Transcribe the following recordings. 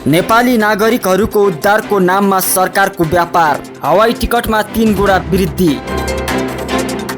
नेपाली नागरिकहरूको उद्धारको नाममा सरकारको व्यापार, हवाई टिकटमा 3 गुणा वृद्धि।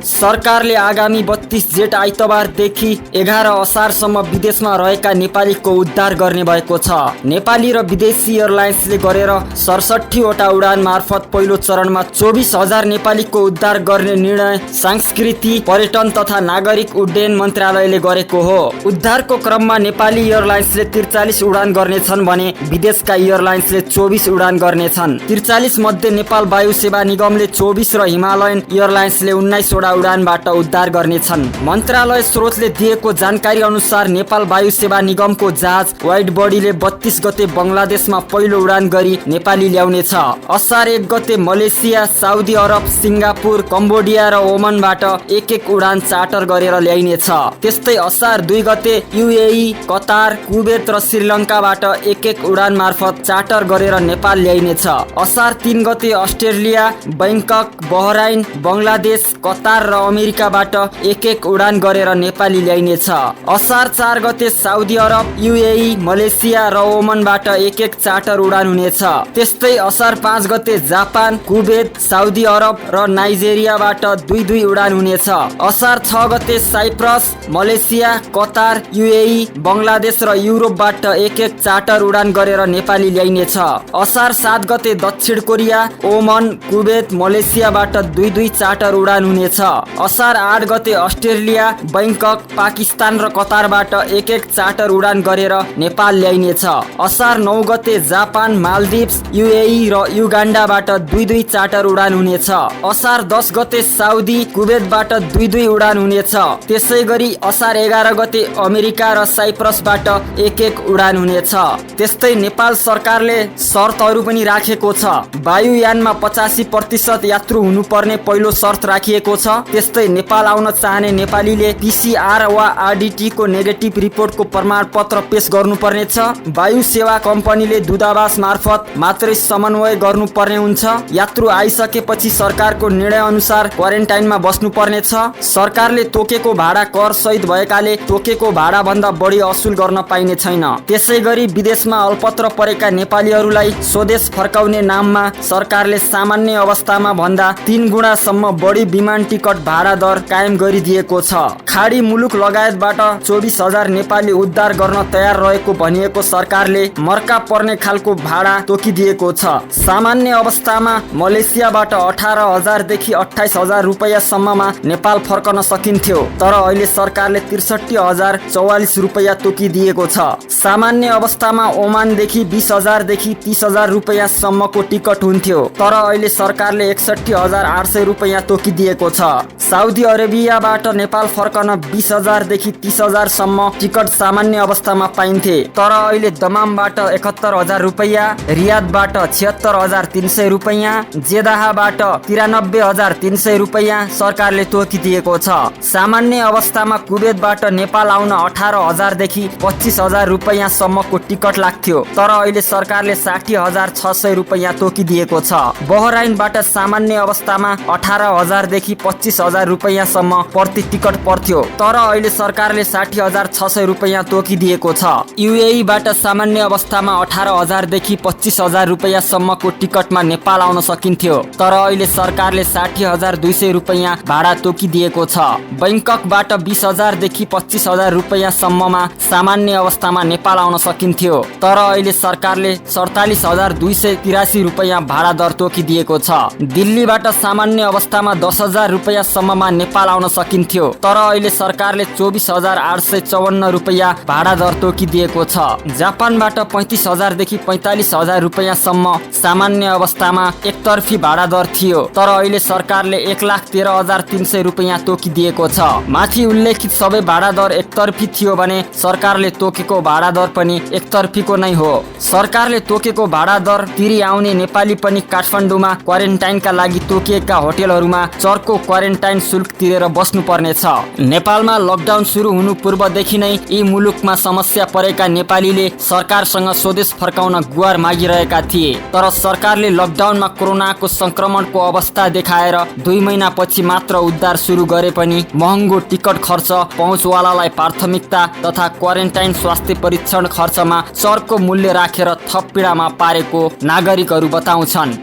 सरकारले आगामी 32 जेठ आइतबारदेखि 11 असारसम्म विदेशमा रहेका नेपालीको उद्धार गर्ने भएको छ। नेपाली र विदेशी एयरलाइन्सले गरेर 67 वटा उडान मार्फत पहिलो चरणमा 24,000 नेपालीको उद्धार गर्ने निर्णय सांस्कृतिक, पर्यटन तथा नागरिक उड्डयन मन्त्रालयले गरेको हो। उद्धारको क्रममा नेपाली एयरलाइन्सले 43 उडान गर्नेछन् भने विदेशका एयरलाइन्सले 24 उडान गर्नेछन्। 43 मध्ये नेपाल वायु सेवा निगमले 24 र हिमालयन एयरलाइन्सले 19 वटा उडानबाट उद्धार गर्नेछन्। मन्त्रालय स्रोतले दिएको जानकारी अनुसार नेपाल वायु सेवा निगमको जहाज वाइड बडीले 32 गते बङ्गलादेशमा पहिलो उडान गरी नेपाली ल्याउनेछ। असार 1 गते Malaysia, Saudi Arab, Singapore, Cambodia र ओमनबाट एक उडान चार्टर गरेर ल्याइनेछ। त्यस्तै असार 2 गते युएई, कतार, कुवेत र श्रीलङ्काबाट एक उडान मार्फत चार्टर गरेर नेपाल ल्याइनेछ। असार 3 गते अस्ट्रेलिया, बैंकक, बहराइन, बङ्गलादेश, कतार र अमेरिकाबाट एक उडान गरेर नेपाली ल्याइनेछ। असार 4 गते साउदी अरब, युएई, मलेसिया र ओमनबाट एक चार्टर उडान हुनेछ। त्यस्तै असार 5 गते जापान, कुवेत, साउदी अरब र नाइजेरियाबाट 2 उडान हुनेछ। असार 6 गते Cyprus, Malaysia, Qatar, UAE, Bangladesh र युरोपबाट एक चार्टर उडान गरेर नेपाली ल्याइनेछ। असार 7 गते दक्षिण कोरिया, ओमन, कुवेत, मलेसियाबाट 2 चार्टर उडान हुनेछ। असार 8 गते अस्ट्रेलिया, बैंकक, पाकिस्तान र कतारबाट एक चार्टर उडान गरेर नेपाल ल्याइनेछ। असार 9 गते जापान, मालदिप्स, युएई र युगान्डाबाट 2 चार्टर उडान हुनेछ। असार 10 गते साउदी, कुवेतबाट 2 उडान हुनेछ। त्यसै गरी असार 11 गते अमेरिका र साइप्रसबाट एक उडान हुनेछ। त्यस्तै नेपाल सरकारले शर्तहरू पनि राखेको छ। वायुयानमा 85% यात्रु हुनुपर्ने पहिलो शर्त राखिएको छ। त्यस्तै नेपाल आउन चाहने नेपालीले पीसीआर वा आरडीटी को नेगेटिभ रिपोर्टको प्रमाणपत्र पेश गर्नुपर्नेछ। वायु सेवा कम्पनीले दूतावास मार्फत मात्रै समन्वय गर्नुपर्ने हुन्छ। यात्रु आइसकेपछि सरकारको निर्णय अनुसार क्वारेन्टाइनमा बस्नुपर्नेछ। सरकारले तोकेको भाडा कर सहित भएकाले तोकेको भाडा भन्दा बढी असुल गर्न पाइने छैन। त्यसै गरी विदेशमा अल्पत्र परेका नेपालीहरूलाई स्वदेश फर्काउने नाममा सरकारले सामान्य अवस्थामा भन्दा 3 गुणासम्म बढी विमान टिकट भाडा दर कायम गरिदिएको छ। खाडी मुलुक लगायतबाट 24,000 नेपाली उद्धार गर्न तयार रहेको भनिएको सरकारले मर्का पर्ने खालको भाडा तोकिदिएको छ। सामान्य अवस्थामा मलेसियाबाट 18,000 देखि 28,000 रुपैयाँसम्ममा नेपाल फर्कन सकिन्थ्यो, तर अहिले सरकारले 63,044 रुपैयाँ तोकिदिएको छ। सामान्य अवस्थामा ओमानदेखि 20,000 देखि 30,000 रुपैयाँसम्मको टिकट हुन्थ्यो, तर अहिले सरकारले 61,800 रुपैयाँ तोकिदिएको छ। साउदी अरेबियाबाट नेपाल फर्कन 20,000 देखि 30,000 सम्म टिकट सामान्य अवस्थामा पाइन्थे, तर अहिले दमामबाट 71,000 रुपैयाँ, रियादबाट 76,300 रुपैयाँ, जेदाहबाट 93,300 रुपैयाँ सरकारले तोकिदिएको छ। सामान्य अवस्थामा कुवेतबाट नेपाल आउन 18,000 देखि 25,000 रुपैयाँ सम्मको टिकट लाग्थ्यो, तर अहिले सरकारले 60,600 रुपैयाँ तोकिदिएको छ। बहराइनबाट सामान्य अवस्थामा 18,000 देखि 25,000 रुपैयाँसम्म प्रति टिकट पर्थ्यो, तर अहिले सरकारले 60,600 रुपैयाँ तोकिदिएको छ। युएईबाट सामान्य अवस्थामा 18,000 देखि 25,000 रुपैयाँसम्मको टिकटमा नेपाल आउन सकिन्थ्यो, तर अहिले सरकारले 60,200 रुपैयाँ भाडा तोकिदिएको छ। बैंककबाट 20,000 देखि 25,000 रुपैयाँसम्ममा सामान्य अवस्थामा नेपाल आउन सकिन्थ्यो, तर अहिले सरकारले 47,283 रुपैयाँ भाडा दर तोकिदिएको छ। दिल्लीबाट सामान्य अवस्थामा 10,000 रुपैयाँसम्ममा नेपाल आउन सकिन्थ्यो, तर अहिले सरकारले 24,854 रुपैयाँ भाडा दर तोकिदिएको छ। जापानबाट 35,000 देखि 45,000 रुपैयाँसम्म सामान्य अवस्थामा एकतर्फी भाडा दर थियो, तर अहिले सरकारले 1,13,300 रुपैयाँ तोकिदिएको छ। माथि उल्लेखित सबै भाडा दर एकतर्फी थियो भने सरकारले तोकेको भाडा दर पनि एकतर्फीको नै हो। सरकारले तोकेको भाडा दर तिरी आउने नेपाली पनि काठमाडौँमा क्वारेन्टाइनका लागि तोकिएका होटेलहरूमा चर्को क्वारेन्टाइन क्वारेन्टाइन शुल्क तिरेर बस्नु पर्नेछ। नेपालमा लकडाउन सुरु हुनु पूर्वदेखि नै यी मुलुकमा समस्या परेका नेपालीले सरकारसँग स्वदेश फर्काउन गुहार मागिरहेका थिए। तर सरकारले लकडाउनमा कोरोनाको संक्रमणको अवस्था देखाएर 2 महिनापछि मात्र उद्धार सुरु गरे पनि महँगो टिकट खर्च, पहुँचवालालाई प्राथमिकता तथा क्वारेन्टाइन स्वास्थ्य परीक्षण खर्चमा चर्को मूल्य राखेर थप पीडामा पारेको नागरिकहरू बताउँछन्।